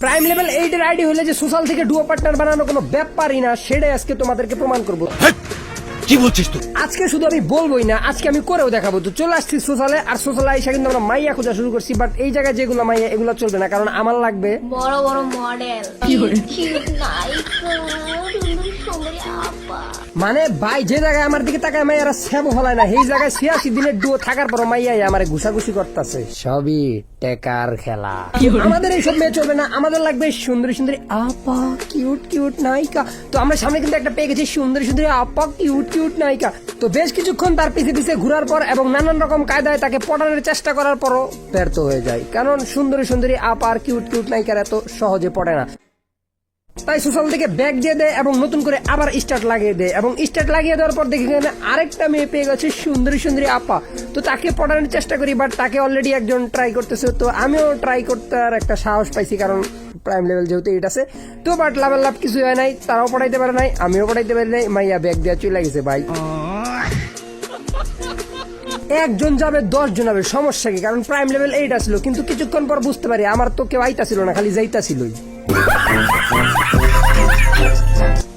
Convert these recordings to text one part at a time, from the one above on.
Prime level 8 এর ID হলে যে সোশ্যাল থেকে ডুও পার্টনার বানানো কোনো ব্যাপারই না, সেটাই আজকে তোমাদেরকে প্রমাণ করবো। কি বলছিস তুই? আজকে শুধু আমি বলবোই না, আজকে আমি করেও দেখাবো। তো চলে আসছি সোশ্যালে, আর সোশ্যালে এসে কিন্তু আমরা মাইয়া খোঁজা শুরু করছি। বাট এই জায়গায় যেগুলো মাইয়া, এগুলো চলবে না, কারণ আমার লাগবে বড় বড় মডেল আপা। মানে ভাই যে জায়গায় আমার দিকে তাকায় মাইয়ারা স্যাম হলায় না, সেই জায়গায় 86 দিনের ডুও থাকার পর মাইয়া আমার ঘুষাঘুষি করতেছে। সবই টেকার খেলা। আমাদের এইসব মেয়ে চলবে না, আমাদের লাগবে সুন্দরী সুন্দরী আপা, কিউট কিউট নায়িকা। তো আমরা সামনে কিন্তু একটা পেয়ে গেছি, সুন্দরী সুন্দরী আপা, কিউট কিউট নায়িকা। তো বেশ কিছুক্ষণ তার পিছে পিছে ঘুরার পর এবং নানান রকম কায়দায় তাকে পটানোর চেষ্টা করার পরও ব্যর্থ হয়ে যায়, কারণ সুন্দরী সুন্দরী আপা আর কিউট কিউট নায়িকার এত সহজে পড়ে না। তাই সোশ্যাল থেকে ব্যাগ দিয়ে দেয় এবং নতুন করে আবার স্টার্ট লাগিয়ে দেয়, এবং স্টার্ট লাগিয়ে দেওয়ার পর দেখি এখানে আরেকটা মেয়ে পেয়ে গেছে, সুন্দরী সুন্দরী আপা। তো তাকে পড়ানোর চেষ্টা করি, বাট তাকে অলরেডি একজন ট্রাই করতেছে। তো আমিও ট্রাই করতে আর একটা সাহস পাইছি, কারণ প্রাইম লেভেল যেহেতু এটা আছে। তো বাট লাভ কিছু হয় নাই, তারাও পড়াইতে পারে নাই, আমিও পড়াইতে পারি নাই। মাইয়া ব্যাগ দেওয়া চলে গেছে ভাই। একজন যাবে 10 জন হবে, সমস্যা কি? কারণ প্রাইম লেভেল 8 আসলো, কিন্তু কিছুক্ষণ পর বুঝতে পারি আমার তো কেউ আইতাছিল না, খালি যাইতাছিলই।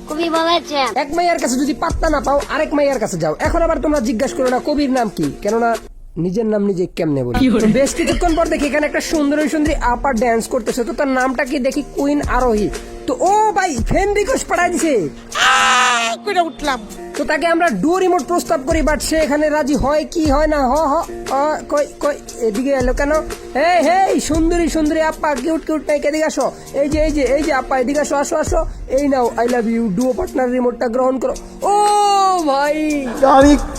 কবি বলেছেন এক মাইয়ার কাছে যদি পাত্তা না পাও, আরেক মাইয়ার কাছে যাও। এখন আবার তোমরা জিজ্ঞাসা করো না কবির নাম কি, কেননা নিজের নাম নিজে কেমনে বলি। তো বেশ কিছুক্ষণ পর দেখি এখানে একটা সুন্দরী সুন্দরী আপা ড্যান্স করতেছে। তো তার নামটা কি দেখি, কুইন আরোহী। তো ও ভাই ফ্রেন্ড রিকোয়েস্ট পাঠাই দিছে, উঠলাম। তো তাকে আমরা ডুও রিমোট প্রস্তাব করি, বাট সে এখানে রাজি হয় কি হয় না। কই কই এদিকে এলো কেন? এই হেই সুন্দরী সুন্দরী আপা, কিউট কিউট নায়িকা, এদিকে আসো। এই যে আপা, এদিকে আসো আসো আসো। এই নাও, I love you duo partner রিমোটটা গ্রহণ করো। ও ভাই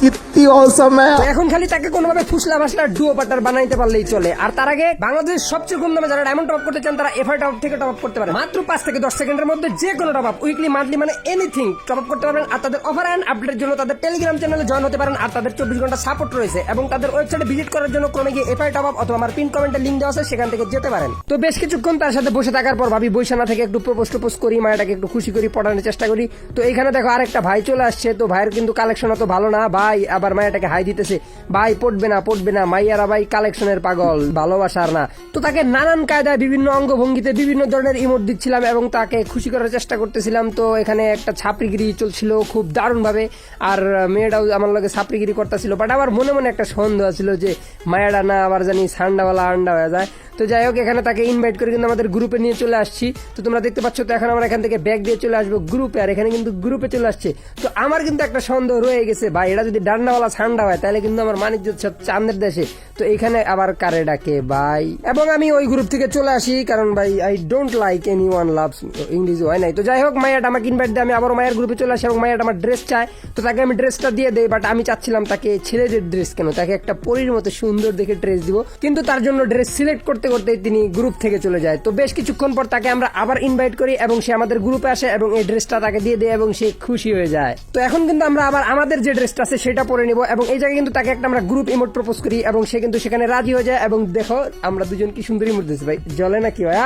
কিত্তি অসম তো এখন খালি তাকে কোনোভাবে ফুসলা ফাসলা ডুও পার্টনার বানাইতে পারলেই চলে। আর তার আগে বাংলাদেশের সবচেয়ে কম দামে যারা ডায়মন্ড টপ করতে চান, তারা এফআই টপ থেকে টপ করতে পারে মাত্র 5 থেকে 10 সেকেন্ডের মধ্যে। যে কোনো টপ আপ, উইকলি মান্থলি মানে এনিথিং টপ আপ করতে পারবেন। আর তাদের অফার এন্ড আপডেটের জন্য তাদের টেলিগ্রাম চ্যানেলে জয়েন হতে পারেন। আর তাদের 24 ঘন্টা সাপোর্ট রয়েছে, এবং তাদের ওয়েবসাইটে ভিজিট করার জন্য ক্রমে গিয়ে এফআই টপ আপ অথবা আমার পিন কমেন্টে লিংক দেওয়া আছে, সেখান থেকে যেতে পারেন। তো বেশ কিছুক্ষণ তার সাথে বসে থাকার পর ভাবি বৈশানা থেকে একটু প্রপোজ করি, মায়াটাকে একটু খুশি করি, পড়ানোর চেষ্টা করি। তো এইখানে দেখো আরেকটা ভাই চলে আসছে। তো ভাইয়ের কিন্তু কালেকশন অত ভালো না, ভাই আবার মায়াটাকে হাই দিতেছে, ভাই পড়বে না মাইয়ারা ভাই কালেকশনের পাগল, ভালোবাসার না। তো তাকে নানান কায়দায় বিভিন্ন অঙ্গভঙ্গিতে বিভিন্ন ধরনের ইমোট দিচ্ছিলাম এবং তাকে খুশি করার চেষ্টা করতেছিলাম। তো এখানে একটা ছাপড়িগিরি চলছিল খুব দারুণ ভাবে, আর মেয়েটাও আমার লগে ছাপড়িগিরি করতেছিল। বাট আমার মনে মনে একটা সন্দেহ ছিল যে মায়াটা না আবার জানি সান্ডাওয়ালা আন্ডা হয়ে যায়। তো যাই হোক, এখানে তাকে ইনভাইট করে কিন্তু আমাদের গ্রুপে নিয়ে চলে আসছি। তো তোমরা দেখতে পাচ্ছ, তো এখন আমরা এখান থেকে ব্যাগ দিয়ে চলে আসবো গ্রুপে, আর এখানে কিন্তু গ্রুপে চলে আসছে। তো আমার কিন্তু একটা সন্দেহ রয়ে গেছে, ভাই এটা যদি ডান্ডাওয়ালা সান্ডা হয় তাহলে কিন্তু আমার বাণিজ্য সব চাঁদের দেশে। তো এইখানে আবার কারে ডাকে ভাই, এবং আমি ওই গ্রুপ থেকে চলে আসি, কারণ ভাই I don't like any one loves English হয় নাই। তো যাই হোক, মায়াটা আমাকে ইনভাইট দেয়, আমি আবার মায়ের গ্রুপে চলে আসি এবং মায়াটা আমার ড্রেস চায়। তো তাকে আমি ড্রেসটা দিয়ে দেই, বাট আমি চাচ্ছিলাম তাকে ছেলেদের ড্রেস কেন, তাকে একটা পরীর মতো সুন্দর দেখে ড্রেস দিব। কিন্তু তার জন্য ড্রেস সিলেক্ট করতে করতে তিনি গ্রুপ থেকে চলে যায়। তো বেশ কিছুক্ষণ পর তাকে আমরা আবার ইনভাইট করি এবং সে আমাদের গ্রুপে আসে এবং এই ড্রেসটা তাকে দিয়ে দেয় এবং সে খুশি হয়ে যায়। তো এখন কিন্তু আমরা আবার আমাদের যে ড্রেসটা আছে সেটা পরে নিব, এবং এই জায়গায় কিন্তু তাকে একটা আমরা গ্রুপ ইমোট প্রপোজ করি এবং সে কিন্তু সেখানে রাজি হয়ে যায়। এবং দেখো আমরা দুজন কি সুন্দর ইমোট দিয়েছি ভাই, জ্বলে নাকি ভাই?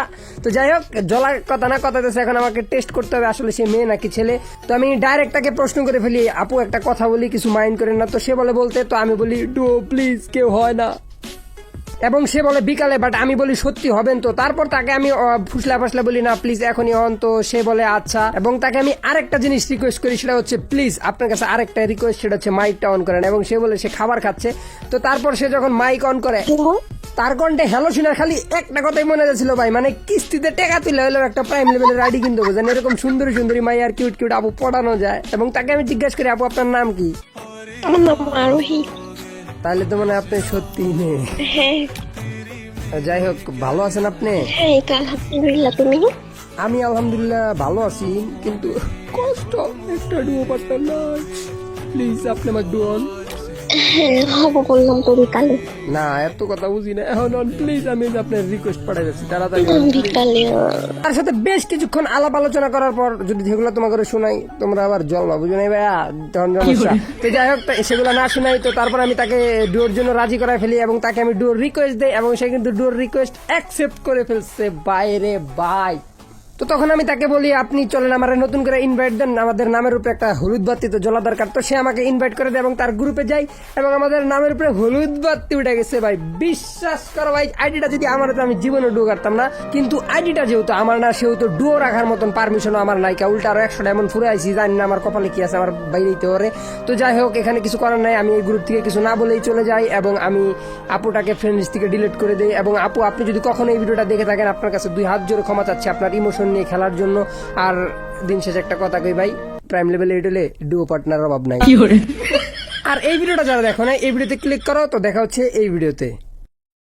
তো যাই হোক, জ্বলার কথা না কথা দিয়েছে, এখন আমাকে টেস্ট করতে হবে আসলে সে মেয়ে নাকি ছেলে। তো আমি ডাইরেক্ট তাকে প্রশ্ন করে ফেলি, আপু একটা কথা বলি, কিছু মাইন্ড করেন না? তো সে বলে বলতে, তো আমি বলি ডুও প্লিজ, কেউ হয় না। এবং সে বলে বিকালে, বাট আমি বলি সত্যি হবেন তো? তারপর তাকে আমি ফুসলা ফাসলা বলি না প্লিজ এখনই হন। তো সে বলে আচ্ছা, এবং তাকে আমি আরেকটা জিনিস রিকোয়েস্ট করি, সেটা হচ্ছে প্লিজ আপনার কাছে আরেকটা রিকোয়েস্ট, সেটা হচ্ছে মাইকটা অন করেন। এবং সে বলে সে খাবার খাচ্ছে। তো তারপর সে যখন মাইক অন করে, তার কণ্ঠে হ্যালো শোনার খালি একটা কথাই মনে যাচ্ছিল ভাই, মানে কিস্তিতে টাকা তুলে হলেও একটা প্রাইম লেভেলের রাইডি কিনতে বোঝেন, এরকম সুন্দরী সুন্দরী মাই আর কিউট কিউট আপু পড়ানো যায়। এবং তাকে আমি জিজ্ঞাসা করি, আপু আপনার নাম কি? আমার নাম আরোহী। তাহলে তো মানে আপনি সত্যি নেই। হ্যাঁ যাই হোক, ভালো আছেন আপনি? হ্যাঁ, আলহামদুলিল্লাহ। তুমি? আমি আলহামদুলিল্লাহ ভালো আছি, কিন্তু কষ্ট একটা ডুও পার্টনার নাই। প্লিজ আপনি আমার ডুয়ন। হ্যাঁ হবো, বললাম তো বিকালে। না এত কথা বুঝি না এখন, প্লিজ আমি আপনার রিকোয়েস্ট পাঠাই যাচ্ছি তাড়াতাড়ি। বিকালে তার সাথে বেশ কিছুক্ষণ আলাপ আলোচনা করার পর যদি যেগুলো তোমাকে শোনাই তোমরা আবার জলবা বুঝো নাই ভাইয়া, তখন সমস্যা। তো যাই হোক, সেগুলো না শোনাই। তো তারপর আমি তাকে ডুয়োর জন্য রাজি করাই ফেলি এবং তাকে আমি ডুয়োর রিকোয়েস্ট দেই, এবং সে কিন্তু ডুয়োর রিকোয়েস্ট অ্যাকসেপ্ট করে ফেলছে। বাইরে বাই তো তখন আমি তাকে বলি আপনি চলেন আমার নতুন করে ইনভাইট দেন, আমাদের নামের উপরে একটা হলুদ বাতি তো জ্বলা দরকার। তো সে আমাকে ইনভাইট করে দেয় এবং তার গ্রুপে যাই এবং আমাদের নামের উপরে হলুদ বাতি উঠে গেছে ভাই। বিশ্বাস করো ভাই, আইডিটা যদি আমার হতো আমি জীবনে ডুও কাটতাম না, কিন্তু আইডিটা যেহেতু আমার না সেহেতু ডুও রাখার মতন পারমিশনও আমার নাই। উল্টা আরো 100 ডায়মন্ড ফুরে আইছি, জানি না আমার কপালে কি আছে, আমার বাইরে দিতে পারে। তো যাই হোক, এখানে কিছু করার নাই, আমি এই গ্রুপ থেকে কিছু না বলেই চলে যাই এবং আমি আপুটাকে ফ্রেন্ড লিস্ট থেকে ডিলিট করে দেই। এবং আপু, আপনি যদি কখনো এই ভিডিওটা দেখে থাকেন, আপনার কাছে 2 হাত জোরে ক্ষমা চাচ্ছি আপনার ইমোশন নিয়ে খেলার জন্য। আর দিন শেষে একটা কথা কই ভাই, প্রাইম লেভেলে এডলে ডুও পার্টনার অভাব নাই। আর এই ভিডিওটা যারা দেখো না, এই ভিডিওতে ক্লিক করো। তো দেখা হচ্ছে এই ভিডিওতে।